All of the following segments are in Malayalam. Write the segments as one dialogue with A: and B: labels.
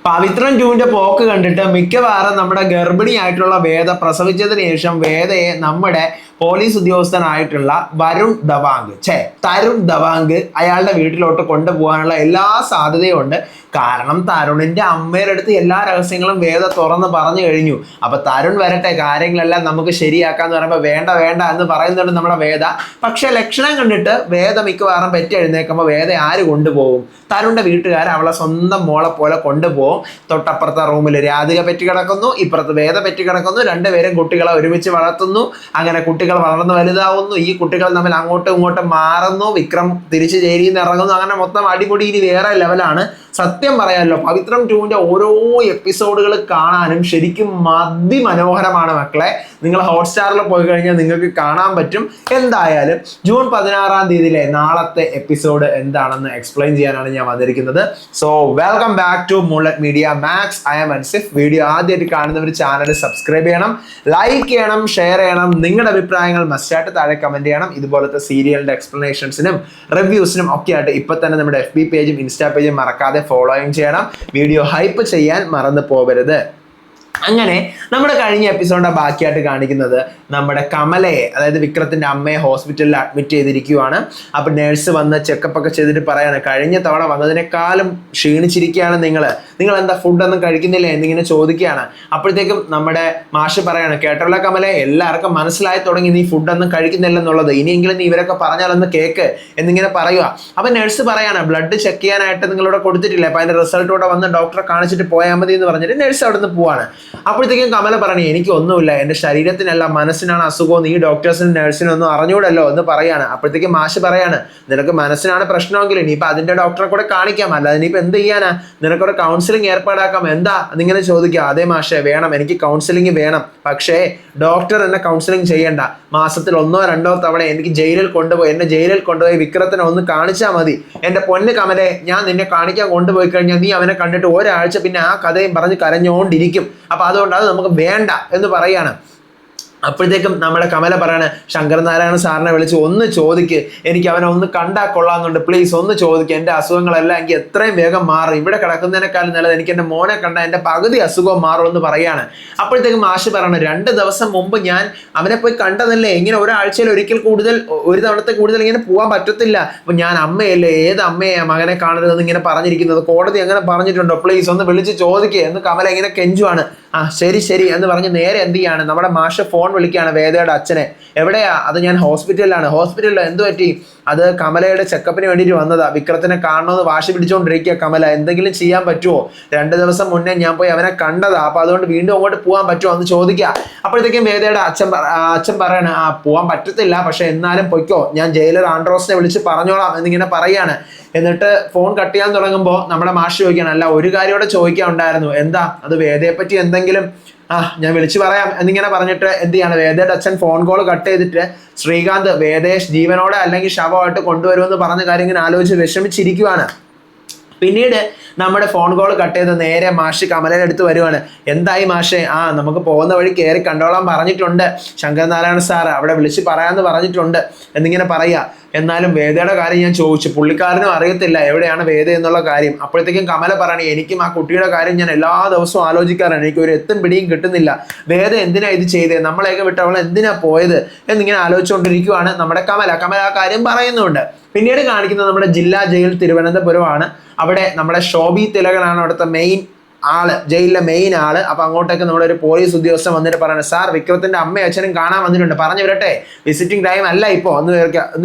A: പവിത്രൻ ടൂവിന്റെ പോക്ക് കണ്ടിട്ട് മിക്കവാറും നമ്മുടെ ഗർഭിണിയായിട്ടുള്ള വേദ പ്രസവിച്ചതിന് ശേഷം വേദയെ നമ്മുടെ പോലീസ് ഉദ്യോഗസ്ഥനായിട്ടുള്ള തരുൺ ദവാങ്ക് അയാളുടെ വീട്ടിലോട്ട് കൊണ്ടുപോകാനുള്ള എല്ലാ സാധ്യതയും ഉണ്ട്. കാരണം തരുണിന്റെ അമ്മയുടെ അടുത്ത് എല്ലാ രഹസ്യങ്ങളും വേദ തുറന്ന് പറഞ്ഞു കഴിഞ്ഞു. അപ്പൊ തരുൺ വരട്ടെ, കാര്യങ്ങളെല്ലാം നമുക്ക് ശരിയാക്കാന്ന് പറയുമ്പോൾ വേണ്ട വേണ്ട എന്ന് പറയുന്നുണ്ട് നമ്മുടെ വേദ. പക്ഷെ ലക്ഷണം കണ്ടിട്ട് വേദ മിക്കവാറും പെറ്റെഴുന്നേക്കുമ്പോൾ വേദ ആര് കൊണ്ടുപോകും? തരുണിന്റെ വീട്ടുകാർ അവളെ സ്വന്തം മോളെ പോലെ കൊണ്ടുപോകും. തൊട്ടപ്പുറത്തെ റൂമിൽ രാധിക പെറ്റി കിടക്കുന്നു, ഇപ്പുറത്ത് വേദ പെറ്റി കിടക്കുന്നു. രണ്ടുപേരും കുട്ടികളെ ഒരുമിച്ച് വളർത്തുന്നു. അങ്ങനെ കുട്ടികൾ വളർന്ന് വലുതാവുന്നു. ഈ കുട്ടികൾ തമ്മിൽ അങ്ങോട്ടും ഇങ്ങോട്ടും മാറുന്നു. വിക്രം തിരിച്ച് ജയിലിൽ നിന്ന് ഇറങ്ങുന്നു. അങ്ങനെ മൊത്തം അടിപൊളി ഇനി വേറെ ലെവലാണ്. സത്യം പറയാമല്ലോ, പവിത്രം ടൂവിന്റെ ഓരോ എപ്പിസോഡുകൾ കാണാനും ശരിക്കും അതിമനോഹരമാണ് മക്കളെ. നിങ്ങൾ ഹോട്ട്സ്റ്റാറിൽ പോയി കഴിഞ്ഞാൽ നിങ്ങൾക്ക് കാണാൻ പറ്റും. എന്തായാലും ജൂൺ 16 നാളത്തെ എപ്പിസോഡ് എന്താണെന്ന് എക്സ്പ്ലെയിൻ ചെയ്യാനാണ് ഞാൻ വന്നിരിക്കുന്നത്. So welcome back to Mullet Media Max. I am Ansif. Video ആദ്യമായിട്ട് കാണുന്നവർ ചാനൽ സബ്സ്ക്രൈബ് ചെയ്യണം, ലൈക്ക് ചെയ്യണം, ഷെയർ ചെയ്യണം. നിങ്ങളുടെ അഭിപ്രായങ്ങൾ മസ്റ്റായിട്ട് താഴെ കമന്റ് ചെയ്യണം. ഇതുപോലത്തെ സീരിയലിന്റെ എക്സ്പ്ലനേഷൻസിനും റിവ്യൂസിനും ഒക്കെ ആയിട്ട് ഇപ്പൊ തന്നെ നമ്മുടെ FB പേജും ഇൻസ്റ്റാ പേജും മറക്കാതെ ഫോളോയും ചെയ്യണം. വീഡിയോ ഹൈപ്പ് ചെയ്യാൻ മറന്നു പോകരുത്. അങ്ങനെ നമ്മുടെ കഴിഞ്ഞ എപ്പിസോഡിന്റെ ബാക്കിയായിട്ട് കാണിക്കുന്നത് നമ്മുടെ കമലയെ, അതായത് വിക്രത്തിന്റെ അമ്മയെ ഹോസ്പിറ്റലിൽ അഡ്മിറ്റ് ചെയ്തിരിക്കുകയാണ്. അപ്പൊ നേഴ്സ് വന്ന് ചെക്കപ്പ് ഒക്കെ ചെയ്തിട്ട് പറയാണ്, കഴിഞ്ഞ തവണ വന്നതിനേക്കാളും ക്ഷീണിച്ചിരിക്കുകയാണ് നിങ്ങൾ എന്താ ഫുഡൊന്നും കഴിക്കുന്നില്ല എന്നിങ്ങനെ ചോദിക്കുകയാണ്. അപ്പോഴത്തേക്കും നമ്മുടെ മാഷ് പറയാണ്, കേട്ടല്ലോ കമലെ, എല്ലാവർക്കും മനസ്സിലായി തുടങ്ങി നീ ഫുഡൊന്നും കഴിക്കുന്നില്ലെന്നുള്ളത്, ഇനിയെങ്കിലും നീ ഇവരൊക്കെ പറഞ്ഞാലൊന്ന് കേക്ക് എന്നിങ്ങനെ പറയുക. അപ്പൊ നേഴ്സ് പറയാണ്, ബ്ലഡ് ചെക്ക് ചെയ്യാനായിട്ട് നിങ്ങളിവിടെ കൊടുത്തിട്ടില്ല, അപ്പൊ അതിന്റെ റിസൾട്ട് ഇവിടെ വന്ന് ഡോക്ടറെ കാണിച്ചിട്ട് പോയാൽ മതി എന്ന് പറഞ്ഞിട്ട് നേഴ്സ് അവിടെ നിന്ന് പോവാണ്. അപ്പോഴത്തേക്കും കമല പറഞ്ഞു, എനിക്കൊന്നുമില്ല, എൻ്റെ ശരീരത്തിനല്ല മനസ്സിനാണ് അസുഖം, നീ ഡോക്ടേഴ്സിനും നഴ്സിനും ഒന്നും അറിഞ്ഞൂടല്ലോ എന്ന് പറയാണ്. അപ്പോഴത്തേക്കും മാഷ് പറയാണ്, നിനക്ക് മനസ്സിനാണ് പ്രശ്നമെങ്കിൽ ഇനിയിപ്പോ അതിന്റെ ഡോക്ടറെ കൂടെ കാണിക്കാം, അല്ലാതെ ഇനിയിപ്പോ എന്ത് ചെയ്യാനാ, നിനക്കൊരു കൗൺസിലിംഗ് ഏർപ്പാടാക്കാം, എന്താ എന്നിങ്ങനെ ചോദിക്കാം. അതേ മാഷേ, വേണം, എനിക്ക് കൗൺസിലിംഗ് വേണം, പക്ഷേ ഡോക്ടർ എന്നെ കൗൺസിലിംഗ് ചെയ്യണ്ട, മാസത്തിൽ 1-2 തവണ എനിക്ക് എന്നെ ജയിലിൽ കൊണ്ടുപോയി വിക്രത്തിനെ ഒന്ന് കാണിച്ചാൽ മതി. എൻ്റെ പൊന്ന് കമലെ, ഞാൻ നിന്നെ കാണിക്കാൻ കൊണ്ടുപോയി കഴിഞ്ഞാൽ നീ അവനെ കണ്ടിട്ട് ഒരാഴ്ച പിന്നെ ആ കഥയും പറഞ്ഞ് കരഞ്ഞുകൊണ്ടിരിക്കും. അപ്പൊ അതുകൊണ്ട് അത് നമുക്ക് വേണ്ട എന്ന് പറയാണ്. അപ്പോഴത്തേക്കും നമ്മുടെ കമല പറയാണ്, ശങ്കരനാരായണ സാറിനെ വിളിച്ച് ഒന്ന് ചോദിക്ക്, എനിക്ക് അവനെ ഒന്ന് കണ്ടാൽ കൊള്ളാമെന്നുണ്ട്, പ്ലീസ് ഒന്ന് ചോദിക്കുക, എൻ്റെ അസുഖങ്ങളെല്ലാം എനിക്ക് എത്രയും വേഗം മാറും, ഇവിടെ കിടക്കുന്നതിനേക്കാളും നല്ലത് എനിക്ക് എൻ്റെ മോനെ കണ്ടാൽ എൻ്റെ പകുതി അസുഖം മാറുമെന്ന് പറയാണ്. അപ്പോഴത്തേക്കും മാഷ് പറയണം, 2 ദിവസം മുമ്പ് ഞാൻ അവനെ പോയി കണ്ടതല്ലേ, ഇങ്ങനെ ഒരാഴ്ചയിൽ ഒരു തവണത്തെ കൂടുതൽ ഇങ്ങനെ പോകാൻ പറ്റത്തില്ല. അപ്പൊ ഞാൻ അമ്മയല്ലേ, ഏത് അമ്മയാ മകനെ കാണരുതെന്ന് ഇങ്ങനെ പറഞ്ഞിരിക്കുന്നത്, കോടതി അങ്ങനെ പറഞ്ഞിട്ടുണ്ടോ, പ്ലീസ് ഒന്ന് വിളിച്ച് ചോദിക്കുക എന്ന് കമല ഇങ്ങനെ കെഞ്ചുവാണ്. ആ ശരി എന്ന് പറഞ്ഞ് നേരെ എന്ത് ചെയ്യാണ്, നമ്മുടെ മാഷ് ഫോൺ വിളിക്കുകയാണ് വേദയുടെ അച്ഛനെ. എവിടെയാ? അത് ഞാൻ ഹോസ്പിറ്റലിലാണ്. ഹോസ്പിറ്റലിൽ എന്ത് പറ്റി? അത് കമലയുടെ ചെക്കപ്പിന് വേണ്ടിയിട്ട് വന്നതാ, വിക്രത്തിനെ കാണണമെന്ന് വാശി പിടിച്ചുകൊണ്ടിരിക്കുക കമല, എന്തെങ്കിലും ചെയ്യാൻ പറ്റുമോ? 2 ദിവസം മുന്നേ ഞാൻ പോയി അവനെ കണ്ടതാ, അപ്പൊ അതുകൊണ്ട് വീണ്ടും അങ്ങോട്ട് പോകാൻ പറ്റുമോ എന്ന് ചോദിക്കുക. അപ്പോഴത്തേക്കും വേദയുടെ അച്ഛൻ പറയാണ്, പോകാൻ പറ്റത്തില്ല, പക്ഷെ എന്നാലും പൊയ്ക്കോ, ഞാൻ ജയിലർ ആൻഡ്രോസിനെ വിളിച്ച് പറഞ്ഞോളാം എന്നിങ്ങനെ പറയാണ്. എന്നിട്ട് ഫോൺ കട്ട് ചെയ്യാൻ തുടങ്ങുമ്പോൾ നമ്മുടെ മാഷ് ചോദിക്കുകയാണ്, അല്ല ഒരു കാര്യം ചോദിക്കാൻ ഉണ്ടായിരുന്നു, എന്താ? അത് വേദയെ പറ്റി എന്തെങ്കിലും ഞാൻ വിളിച്ചു പറയാം എന്നിങ്ങനെ പറഞ്ഞിട്ട് എന്ത് ചെയ്യാണ്, വേദയുടെ അച്ഛൻ ഫോൺ കോൾ കട്ട് ചെയ്തിട്ട് ശ്രീകാന്ത് വേദയെ ജീവനോടെ അല്ലെങ്കിൽ ശവമായിട്ട് കൊണ്ടുവരുമെന്ന് പറഞ്ഞ കാര്യം ഇങ്ങനെ ആലോചിച്ച് വിഷമിച്ചിരിക്കുവാണ്. പിന്നീട് നമ്മുടെ ഫോൺ കോൾ കട്ട് ചെയ്ത് നേരെ മാഷ് കമലയുടെ അടുത്ത് വരുവാണ്. എന്തായി മാഷേ? നമുക്ക് പോകുന്ന വഴി കയറി കണ്ടോളാൻ പറഞ്ഞിട്ടുണ്ട്, ശങ്കരനാരായണ സാർ അവിടെ വിളിച്ച് പറയാമെന്ന് പറഞ്ഞിട്ടുണ്ട് എന്നിങ്ങനെ പറയുക. എന്നാലും വേദയുടെ കാര്യം ഞാൻ ചോദിച്ചു, പുള്ളിക്കാരനും അറിയത്തില്ല എവിടെയാണ് വേദ എന്നുള്ള കാര്യം. അപ്പോഴത്തേക്കും കമല പറയണേ, എനിക്കും ആ കുട്ടിയുടെ കാര്യം ഞാൻ എല്ലാ ദിവസവും ആലോചിക്കാറാണ്, എനിക്ക് ഒരു എത്തും പിടിയും കിട്ടുന്നില്ല, വേദ എന്തിനാ ഇത് ചെയ്തത്, നമ്മളെയൊക്കെ വിട്ട് അവൾ എന്തിനാ പോയത് എന്നിങ്ങനെ ആലോചിച്ചുകൊണ്ടിരിക്കുവാണ് നമ്മുടെ കമല ആ കാര്യം പറയുന്നുണ്ട്. പിന്നീട് കാണിക്കുന്നത് നമ്മുടെ ജില്ലാ ജയിൽ തിരുവനന്തപുരമാണ്. അവിടെ നമ്മുടെ ശോഭി തിലകനാണ് അവിടുത്തെ മെയിൻ ആള്, ജയിലിലെ മെയിൻ ആള്. അപ്പൊ അങ്ങോട്ടേക്ക് നമ്മുടെ ഒരു പോലീസ് ഉദ്യോഗസ്ഥൻ വന്നിട്ട് പറയണ, സാർ വിക്രത്തിന്റെ അമ്മയും അച്ഛനും കാണാൻ വന്നിട്ടുണ്ട്, പറഞ്ഞു വരട്ടെ, വിസിറ്റിംഗ് ടൈം അല്ല ഇപ്പോ ഒന്ന്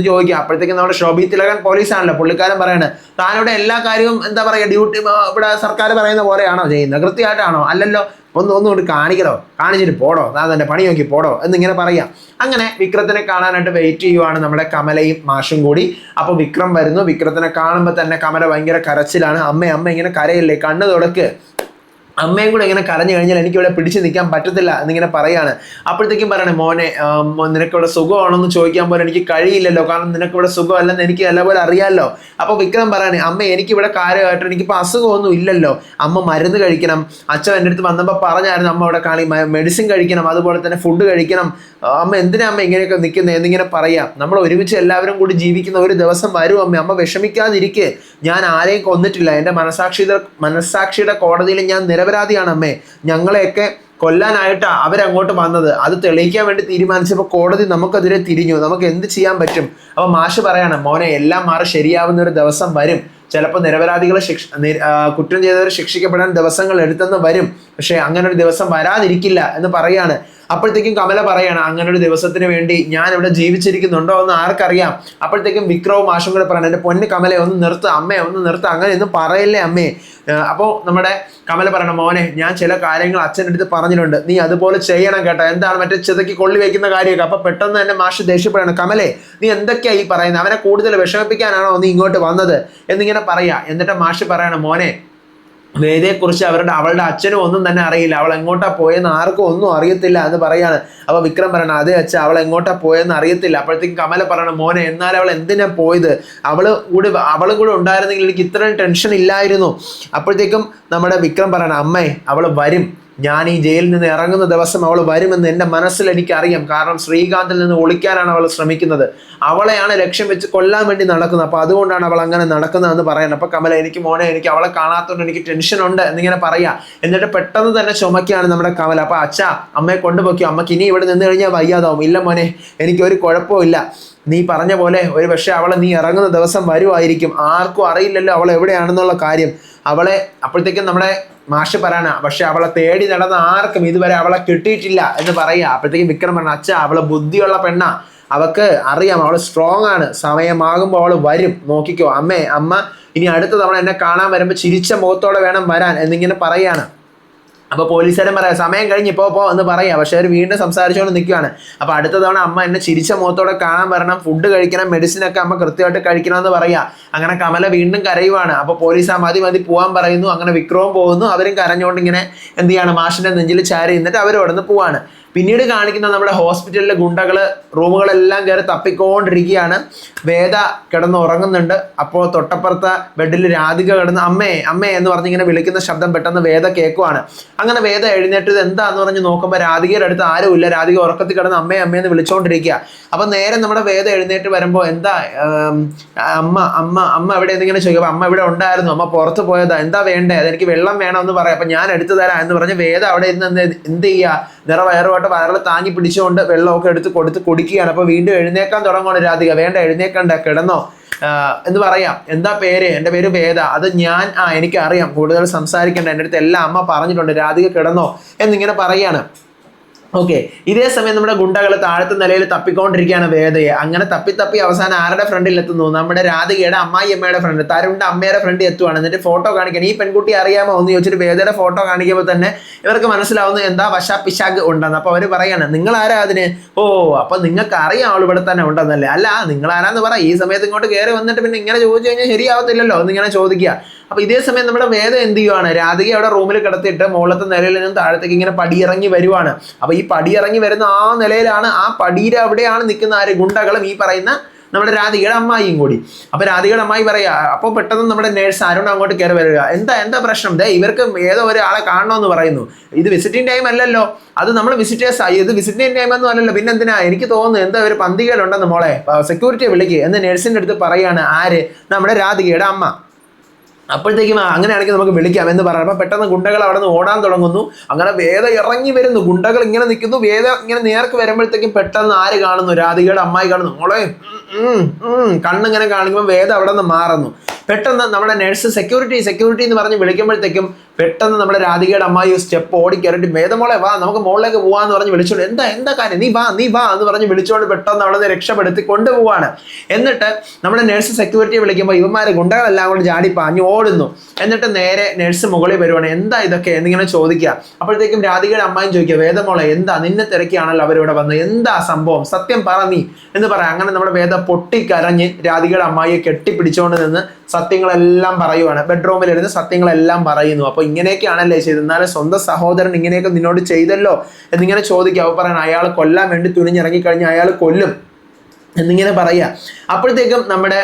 A: ചോദിക്കുക. അപ്പോഴത്തേക്കും നമ്മുടെ ശോഭി തിലകൻ പോലീസാണല്ലോ, പുള്ളിക്കാരൻ പറയാണ്, താനിവിടെ എല്ലാ കാര്യവും എന്താ പറയുക, ഡ്യൂട്ടി ഇവിടെ സർക്കാർ പറയുന്ന പോലെയാണോ ചെയ്യുന്നത്, കൃത്യമായിട്ടാണോ? അല്ലല്ലോ, ഒന്നുകൊണ്ട് കാണിച്ചിട്ട് പോടോ, താൻ തന്നെ പണി നോക്കി പോടോ എന്നിങ്ങനെ പറയാം. അങ്ങനെ വിക്രത്തിനെ കാണാനായിട്ട് വെയിറ്റ് ചെയ്യുവാണ് നമ്മുടെ കമലയും മാഷും കൂടി. അപ്പൊ വിക്രം വരുന്നു. വിക്രത്തിനെ കാണുമ്പോൾ തന്നെ കമല ഭയങ്കര കരച്ചിലാണ്. അമ്മ ഇങ്ങനെ കരയില്ലേ, കണ്ണ് തുടക്ക്, അമ്മയും കൂടെ ഇങ്ങനെ കരഞ്ഞു കഴിഞ്ഞാൽ എനിക്കിവിടെ പിടിച്ചു നിൽക്കാൻ പറ്റത്തില്ല എന്നിങ്ങനെ പറയാണ്. അപ്പോഴത്തേക്കും പറയണേ, മോനെ നിനക്കിവിടെ സുഖമാണെന്ന് ചോദിക്കാൻ പോലെ എനിക്ക് കഴിയില്ലല്ലോ, കാരണം നിനക്കിവിടെ സുഖമല്ലെന്ന് എനിക്ക് നല്ലപോലെ അറിയാമല്ലോ. അപ്പോൾ വിക്രം പറയണേ, അമ്മ എനിക്കിവിടെ കാര്യമായിട്ട് എനിക്കിപ്പോൾ അസുഖമൊന്നും ഇല്ലല്ലോ, അമ്മ മരുന്ന് കഴിക്കണം, അച്ഛൻ എൻ്റെ അടുത്ത് വന്നപ്പോൾ പറഞ്ഞായിരുന്നു അമ്മ ഇവിടെ മെഡിസിൻ കഴിക്കണം, അതുപോലെ തന്നെ ഫുഡ് കഴിക്കണം, അമ്മ എന്തിനാ അമ്മ ഇങ്ങനെയൊക്കെ നിൽക്കുന്നത് എന്നിങ്ങനെ പറയാം. നമ്മൾ ഒരുമിച്ച് എല്ലാവരും കൂടി ജീവിക്കുന്ന ഒരു ദിവസം വരും അമ്മ, അമ്മ വിഷമിക്കാതിരിക്കെ. ഞാൻ ആരെയും കൊന്നിട്ടില്ല, എൻ്റെ മനസാക്ഷിയുടെ കോടതിയിൽ ഞാൻ നിരപരാധിയാണ് അമ്മേ. ഞങ്ങളെയൊക്കെ കൊല്ലാനായിട്ടാ അവരങ്ങോട്ട് വന്നത്. അത് തെളിയിക്കാൻ വേണ്ടി തീരുമാനിച്ചപ്പോൾ കോടതി നമുക്കെതിരെ തിരിഞ്ഞു. നമുക്ക് എന്ത് ചെയ്യാൻ പറ്റും? അപ്പോൾ മാഷ് പറയാണ്, മോനെ എല്ലാം മാറി ശരിയാവുന്ന ഒരു ദിവസം വരും. ചിലപ്പോൾ നിരപരാധികളെ കുറ്റം ചെയ്തവർ ശിക്ഷിക്കപ്പെടാൻ ദിവസങ്ങൾ എടുത്തെന്ന് വരും. പക്ഷെ അങ്ങനെ ഒരു ദിവസം വരാതിരിക്കില്ല എന്ന് പറയാണ്. അപ്പോഴത്തേക്കും കമല പറയാണ്, അങ്ങനെ ഒരു ദിവസത്തിന് വേണ്ടി ഞാൻ ഇവിടെ ജീവിച്ചിരിക്കുന്നുണ്ടോ എന്ന് ആർക്കറിയാം. അപ്പോഴത്തേക്കും വിക്രവും മാഷും കൂടെ പറയണം, എൻ്റെ പൊന്ന് കമലെ ഒന്ന് നിർത്ത് അമ്മേ, ഒന്ന് നിർത്ത്, അങ്ങനെ ഒന്നും പറയല്ലേ അമ്മേ. അപ്പോൾ നമ്മുടെ കമല പറയണം, മോനെ ഞാൻ ചില കാര്യങ്ങൾ അച്ഛൻ്റെ അടുത്ത് പറഞ്ഞിട്ടുണ്ട്, നീ അതുപോലെ ചെയ്യണം കേട്ടോ. എന്താണ് മറ്റേ ചിതയ്ക്ക് കൊള്ളി വയ്ക്കുന്ന കാര്യമൊക്കെ. അപ്പോൾ പെട്ടെന്ന് തന്നെ മാഷ് ദേഷ്യപ്പെടണം, കമലെ നീ എന്തൊക്കെയാ ഈ പറയുന്നത്? അവനെ കൂടുതൽ വിഷമിപ്പിക്കാനാണോ നീ ഇങ്ങോട്ട് വന്നത് എന്നിങ്ങനെ പറയാ. എന്നിട്ട് മാഷ് പറയണം, മോനെ വേദയെക്കുറിച്ച് അവളുടെ അച്ഛനും ഒന്നും തന്നെ അറിയില്ല, അവൾ എങ്ങോട്ടാ പോയെന്ന് ആർക്കും ഒന്നും അറിയത്തില്ല എന്ന് പറയാണ്. അപ്പോൾ വിക്രം പറയണം, അതേ അച്ഛൻ അവൾ എങ്ങോട്ടാ പോയെന്ന് അറിയത്തില്ല. അപ്പോഴത്തേക്കും കമല പറയണം, മോനെ എന്നാൽ അവൾ എന്തിനാ പോയത്? അവളും കൂടെ ഉണ്ടായിരുന്നെങ്കിൽ എനിക്ക് ഇത്രയും ടെൻഷൻ ഇല്ലായിരുന്നു. അപ്പോഴത്തേക്കും നമ്മുടെ വിക്രം പറയണം, അമ്മേ അവൾ വരും, ഞാൻ ഈ ജയിലിൽ നിന്ന് ഇറങ്ങുന്ന ദിവസം അവൾ വരുമെന്ന് എൻ്റെ മനസ്സിൽ എനിക്കറിയാം. കാരണം ശ്രീകാന്തിൽ നിന്ന് ഒളിക്കാനാണ് അവൾ ശ്രമിക്കുന്നത്, അവളെയാണ് ലക്ഷ്യം വെച്ച് കൊല്ലാൻ വേണ്ടി നടക്കുന്നത്. അപ്പോൾ അതുകൊണ്ടാണ് അവൾ അങ്ങനെ നടക്കുന്നതെന്ന് പറയണം. അപ്പോൾ കമല, എനിക്ക് അവളെ കാണാത്തതുകൊണ്ട് എനിക്ക് ടെൻഷൻ ഉണ്ട് എന്നിങ്ങനെ പറയാം. എന്നിട്ട് പെട്ടെന്ന് തന്നെ ചുമക്കുകയാണ് നമ്മുടെ കമല. അപ്പോൾ അച്ഛാ അമ്മയെ കൊണ്ടുപോയിക്കോ, അമ്മക്ക് ഇനി ഇവിടെ നിന്ന് കഴിഞ്ഞാൽ വയ്യാതാവും. ഇല്ല മോനെ, എനിക്കൊരു കുഴപ്പമില്ല, നീ പറഞ്ഞ പോലെ ഒരു പക്ഷേ അവളെ നീ ഇറങ്ങുന്ന ദിവസം വരുമായിരിക്കും. ആർക്കും അറിയില്ലല്ലോ അവൾ എവിടെയാണെന്നുള്ള കാര്യം. അപ്പോഴത്തേക്കും നമ്മുടെ മാഷ് പറയണ, പക്ഷെ അവളെ തേടി നടന്ന ആർക്കും ഇതുവരെ അവളെ കിട്ടിയിട്ടില്ല എന്ന് പറയാ. അപ്പോഴത്തേക്കും വിക്രം പറഞ്ഞ, അച്ഛാ അവള് ബുദ്ധിയുള്ള പെണ്ണാ, അവൾക്ക് അറിയാം, അവൾ സ്ട്രോങ് ആണ്, സമയമാകുമ്പോൾ അവൾ വരും, നോക്കിക്കോ അമ്മ ഇനി അടുത്ത തവണ എന്നെ കാണാൻ വരുമ്പോൾ ചിരിച്ച മുഖത്തോടെ വേണം വരാൻ എന്നിങ്ങനെ പറയാണ്. അപ്പോൾ പോലീസുകാരൻ പറയാം, സമയം കഴിഞ്ഞ് പോ എന്ന് പറയാം. പക്ഷെ അവർ വീണ്ടും സംസാരിച്ചുകൊണ്ട് നിൽക്കുകയാണ്. അപ്പോൾ അടുത്ത തവണ അമ്മ എന്നെ ചിരിച്ച മുഖത്തോടെ കാണാൻ വരണം, ഫുഡ് കഴിക്കണം, മെഡിസിനൊക്കെ അമ്മ കൃത്യമായിട്ട് കഴിക്കണം എന്ന് പറയാം. അങ്ങനെ കമല വീണ്ടും കരയുവാണ്. അപ്പോൾ പോലീസ് ആ മതി പോകാൻ പറയുന്നു. അങ്ങനെ വിക്രവും പോകുന്നു. അവരും കരഞ്ഞുകൊണ്ട് ഇങ്ങനെ എന്ത് ചെയ്യാണ്, മാഷിന്റെ നെഞ്ചിൽ ചാരി നിന്നിട്ട് അവർ അവിടെ നിന്ന് പോവാണ്. പിന്നീട് കാണിക്കുന്ന നമ്മുടെ ഹോസ്പിറ്റലിലെ ഗുണ്ടകള് റൂമുകളെല്ലാം കയറി തപ്പിക്കൊണ്ടിരിക്കുകയാണ്. വേദ കിടന്ന് ഉറങ്ങുന്നുണ്ട്. അപ്പോൾ തൊട്ടപ്പുറത്തെ ബെഡിൽ രാധിക കിടന്ന് അമ്മേ എന്ന് പറഞ്ഞിങ്ങനെ വിളിക്കുന്ന ശബ്ദം പെട്ടെന്ന് വേദ കേൾക്കുവാണ്. അങ്ങനെ വേദ എഴുന്നേറ്റത് എന്താന്ന് പറഞ്ഞ് നോക്കുമ്പോൾ രാധികയുടെ അടുത്ത് ആരുമില്ല. രാധിക ഉറക്കത്തിൽ കിടന്ന് അമ്മേ എന്ന് വിളിച്ചുകൊണ്ടിരിക്കുക. അപ്പം നേരെ നമ്മുടെ വേദ എഴുന്നേറ്റ് വരുമ്പോൾ എന്താ അമ്മ എവിടെ എന്നിങ്ങനെ ചോദിക്കും. അമ്മ ഇവിടെ ഉണ്ടായിരുന്നു, അമ്മ പുറത്ത് പോയതാ, എന്താ വേണ്ടേ? അതെനിക്ക് വെള്ളം വേണമെന്ന് പറയാം. അപ്പം ഞാൻ എടുത്തു തരാം എന്ന് പറഞ്ഞ് വേദ അവിടെ ഇരുന്ന് എന്ത് ചെയ്യുക, നിറവയറുമായിട്ട് വയറിൽ താങ്ങി പിടിച്ചുകൊണ്ട് വെള്ളമൊക്കെ എടുത്ത് കൊടുത്ത് കുടിക്കുകയാണ്. അപ്പോൾ വീണ്ടും എഴുന്നേക്കാൻ തുടങ്ങുകയാണ് രാധിക. വേണ്ട, എഴുന്നേക്കണ്ട, കിടന്നോ എന്ന് പറയാം. എന്താ പേര്? എൻ്റെ പേര് വേദ. അത് ഞാൻ എനിക്ക് അറിയാം, കൂടുതൽ സംസാരിക്കണ്ട, എൻ്റെ അടുത്ത് എല്ലാം അമ്മ പറഞ്ഞിട്ടുണ്ട്, രാധിക കിടന്നോ എന്നിങ്ങനെ പറയാണ്. ഓക്കെ, ഇതേ സമയം നമ്മുടെ ഗുണ്ടകൾ താഴത്തെ നിലയിൽ തപ്പിക്കൊണ്ടിരിക്കുകയാണ് വേദയെ. അങ്ങനെ തപ്പി അവസാനം ആരുടെ ഫ്രണ്ടിൽ എത്തുന്നു? നമ്മുടെ രാധികയുടെ അമ്മയുടെ ഫ്രണ്ട്, തരുണിന്റെ അമ്മയുടെ ഫ്രണ്ട് എത്തുവാണ്. എന്നിട്ട് ഫോട്ടോ കാണിക്കാൻ, ഈ പെൺകുട്ടി അറിയാമോ എന്ന് ചോദിച്ചിട്ട് വേദയുടെ ഫോട്ടോ കാണിക്കുമ്പോൾ തന്നെ ഇവർക്ക് മനസ്സിലാവുന്നു എന്താ പിശാഗ് ഉണ്ടെന്ന്. അപ്പോൾ അവർ പറയാണ്, നിങ്ങൾ ആരാ അതിന്? ഓ, അപ്പൊ നിങ്ങൾക്ക് അറിയാം അവൾ ഇവിടെ തന്നെ ഉണ്ടെന്നല്ലേ? അല്ല, നിങ്ങൾ ആരാന്ന് പറ. ഈ സമയത്ത് ഇങ്ങോട്ട് കയറി വന്നിട്ട് പിന്നെ ഇങ്ങനെ ചോദിച്ചു കഴിഞ്ഞാൽ ശരിയാവത്തില്ലല്ലോ എന്നിങ്ങനെ ചോദിക്കുക. അപ്പൊ ഇതേ സമയം നമ്മുടെ വേദ എന്ത് ചെയ്യുവാണ്, രാധിക അവിടെ റൂമിൽ കിടത്തിയിട്ട് മുകളിലത്തെ നിലയിൽ നിന്നും താഴത്തേക്ക് ഇങ്ങനെ പടിയിറങ്ങി വരുവാണ്. അപ്പൊ ഈ പടിയിറങ്ങി വരുന്ന ആ നിലയിലാണ്, ആ പടിയുടെ അവിടെയാണ് നിൽക്കുന്ന ആര്, ഗുണ്ടകളും ഈ പറയുന്ന നമ്മുടെ രാധികയുടെ അമ്മായിയും കൂടി. അപ്പൊ രാധികയുടെ അമ്മായി പറയാ, അപ്പോൾ പെട്ടെന്ന് നമ്മുടെ നേഴ്സ് അരുൺ അങ്ങോട്ട് കയറി വരിക. എന്താ പ്രശ്നം? ഇവർക്ക് ഏതോ ഒരാളെ കാണണമെന്ന് പറയുന്നു. ഇത് വിസിറ്റിംഗ് ടൈം അല്ലല്ലോ, അത് നമ്മൾ വിസിറ്റേഴ്സ് ആയി, ഇത് വിസിറ്റിംഗ് ടൈം ഒന്നും അല്ലല്ലോ, പിന്നെ എന്തിനാ? എനിക്ക് തോന്നുന്നു എന്താ ഒരു പന്തികേടുണ്ടെന്ന്, മോളെ സെക്യൂരിറ്റിയെ വിളിക്കുക എന്ന് നേഴ്സിന്റെ അടുത്ത് പറയാണ്. ആര്? നമ്മുടെ രാധികയുടെ അമ്മ. അപ്പോഴത്തേക്കും അങ്ങനെയാണെങ്കിൽ നമുക്ക് വിളിക്കാം എന്ന് പറയുമ്പോൾ പെട്ടെന്ന് ഗുണ്ടകൾ അവിടെ നിന്ന് ഓടാൻ തുടങ്ങുന്നു. അങ്ങനെ വേദ ഇറങ്ങി വരുന്നു, ഗുണ്ടകൾ ഇങ്ങനെ നിൽക്കുന്നു. വേദ ഇങ്ങനെ നേർക്ക് വരുമ്പോഴത്തേക്കും പെട്ടെന്ന് ആര് കാണുന്നു? രാധികയുടെ അമ്മായി കാണുന്നു. മോളെ കണ്ണിങ്ങനെ കാണിക്കുമ്പോൾ വേദ അവിടെ നിന്ന് മാറുന്നു. പെട്ടെന്ന് നമ്മുടെ നഴ്സ് സെക്യൂരിറ്റി എന്ന് പറഞ്ഞ് വിളിക്കുമ്പോഴത്തേക്കും പെട്ടെന്ന് നമ്മുടെ രാധികയുടെ അമ്മായി സ്റ്റെപ്പ് ഓടി കയറിയിട്ട് വേദമോളെ വാ, നമുക്ക് മുകളിലേക്ക് പോവാന്ന് പറഞ്ഞ് വിളിച്ചോണ്ട് എന്താ കാര്യം, നീ വാ എന്ന് പറഞ്ഞ് വിളിച്ചോണ്ട് പെട്ടെന്ന് അവിടെ നിന്ന് രക്ഷപ്പെടുത്തി കൊണ്ടുപോവാണ്. എന്നിട്ട് നമ്മുടെ നഴ്സ് സെക്യൂരിറ്റിയെ വിളിക്കുമ്പോൾ ഇവന്മാരെ ഗുണ്ടകളെല്ലാം കൂടി ചാടി പാഞ്ഞു ഓടുന്നു. എന്നിട്ട് നേരെ നഴ്സ് മുകളിൽ വരുവാണ്. എന്താ ഇതൊക്കെ എന്നിങ്ങനെ ചോദിക്കുക. അപ്പോഴത്തേക്കും രാധികയുടെ അമ്മായും ചോദിക്കുക, വേദമോളെ എന്താ, നിന്നെ തിരക്കിയാണല്ലോ അവരിവിടെ വന്നത്, എന്താ സംഭവം, സത്യം പറ നീ എന്ന് പറയാം. അങ്ങനെ നമ്മുടെ വേദ പൊട്ടിക്കരഞ്ഞ് രാധികയുടെ അമ്മായിയെ കെട്ടിപ്പിടിച്ചുകൊണ്ട് നിന്ന് സത്യങ്ങളെല്ലാം പറയുവാണ്. ബെഡ്റൂമിലിരുന്ന് സത്യങ്ങളെല്ലാം പറയുന്നു. അപ്പോൾ ഇങ്ങനെയൊക്കെയാണല്ലേ ചെയ്തത്, എന്നാലും സ്വന്തം സഹോദരൻ ഇങ്ങനെയൊക്കെ നിന്നോട് ചെയ്തല്ലോ എന്നിങ്ങനെ ചോദിക്കുക. അവ പറയണം, അയാൾ കൊല്ലാൻ വേണ്ടി തുനിഞ്ഞിറങ്ങിക്കഴിഞ്ഞാൽ അയാൾ കൊല്ലും എന്നിങ്ങനെ പറയുക. അപ്പോഴത്തേക്കും നമ്മുടെ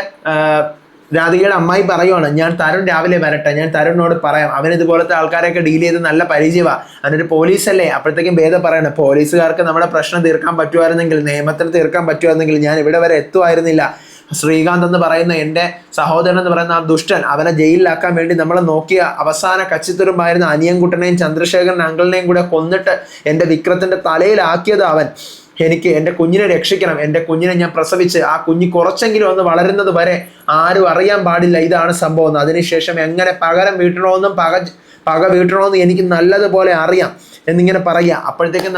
A: രാധികയുടെ അമ്മായി പറയുവാണ്, ഞാൻ തരുൺ രാവിലെ വരട്ടെ, ഞാൻ തരുണിനോട് പറയാം, അവൻ ഇതുപോലത്തെ ആൾക്കാരെയൊക്കെ ഡീൽ ചെയ്ത് നല്ല പരിചയമാണ്, അവനൊരു പോലീസല്ലേ. അപ്പോഴത്തേക്കും ഭേദം പറയണം, പോലീസുകാർക്ക് നമ്മുടെ പ്രശ്നം തീർക്കാൻ പറ്റുമായിരുന്നെങ്കിൽ, നിയമത്തിൽ തീർക്കാൻ പറ്റുമായിരുന്നെങ്കിൽ ഞാൻ ഇവിടെ വരെ എത്തുമായിരുന്നില്ല. ശ്രീകാന്ത് എന്ന് പറയുന്ന എൻ്റെ സഹോദരൻ എന്ന് പറയുന്ന ആ ദുഷ്ടൻ, അവനെ ജയിലിലാക്കാൻ വേണ്ടി നമ്മളെ നോക്കിയ അവസാന കച്ചിത്തുരുമ്പായിരുന്ന അനിയൻകുട്ടനെയും ചന്ദ്രശേഖരൻ അങ്കിളിനെയും കൂടെ കൊന്നിട്ട് എൻ്റെ വിക്രത്തിൻ്റെ തലയിലാക്കിയത് അവൻ. എനിക്ക് എൻ്റെ കുഞ്ഞിനെ രക്ഷിക്കണം, എൻ്റെ കുഞ്ഞിനെ ഞാൻ പ്രസവിച്ച് ആ കുഞ്ഞ് കുറച്ചെങ്കിലും ഒന്ന് വളരുന്നത് വരെ ആരും അറിയാൻ പാടില്ല ഇതാണ് സംഭവം. അതിനുശേഷം എങ്ങനെ പകരം വീട്ടണമെന്നും പക വീട്ടണമെന്നും എനിക്ക് നല്ലതുപോലെ അറിയാം എന്നിങ്ങനെ പറയുക. അപ്പോഴത്തേക്കും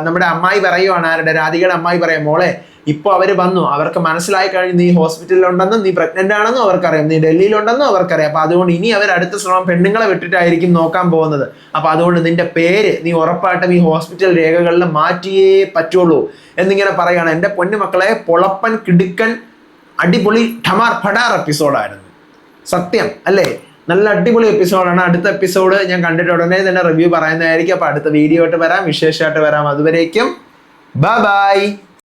A: നമ്മുടെ അമ്മായി പറയുവാണ്, ആരുടെ, രാധികയുടെ അമ്മായി പറയാം, മോളെ ഇപ്പോൾ അവർ വന്നു, അവർക്ക് മനസ്സിലായി കഴിഞ്ഞ് നീ ഹോസ്പിറ്റലിലുണ്ടെന്നും നീ പ്രഗ്നന്റ് ആണെന്നും അവർക്കറിയാം, നീ ഡൽഹിയിലുണ്ടെന്നും അവർക്കറിയാം. അപ്പൊ അതുകൊണ്ട് ഇനി അവർ അടുത്ത ശ്രമം പെണ്ണുങ്ങളെ വിട്ടിട്ടായിരിക്കും നോക്കാൻ പോകുന്നത്. അപ്പൊ അതുകൊണ്ട് നിന്റെ പേര് നീ ഉറപ്പായിട്ടും ഈ ഹോസ്പിറ്റൽ രേഖകളിൽ മാറ്റിയേ പറ്റുള്ളൂ എന്നിങ്ങനെ പറയുകയാണ്. എൻ്റെ പൊന്നുമക്കളെ, പൊളപ്പൻ കിടുക്കൻ അടിപൊളി ഠമാർ ഫടാർ എപ്പിസോഡായിരുന്നു. സത്യം അല്ലേ, നല്ല അടിപൊളി എപ്പിസോഡാണ്. അടുത്ത എപ്പിസോഡ് ഞാൻ കണ്ടിട്ട് ഉടനെ തന്നെ റിവ്യൂ പറയുന്നതായിരിക്കും. അപ്പൊ അടുത്ത വീഡിയോ ആയിട്ട് വരാം, വിശേഷമായിട്ട് വരാം. അതുവരേക്കും ബൈ ബൈ.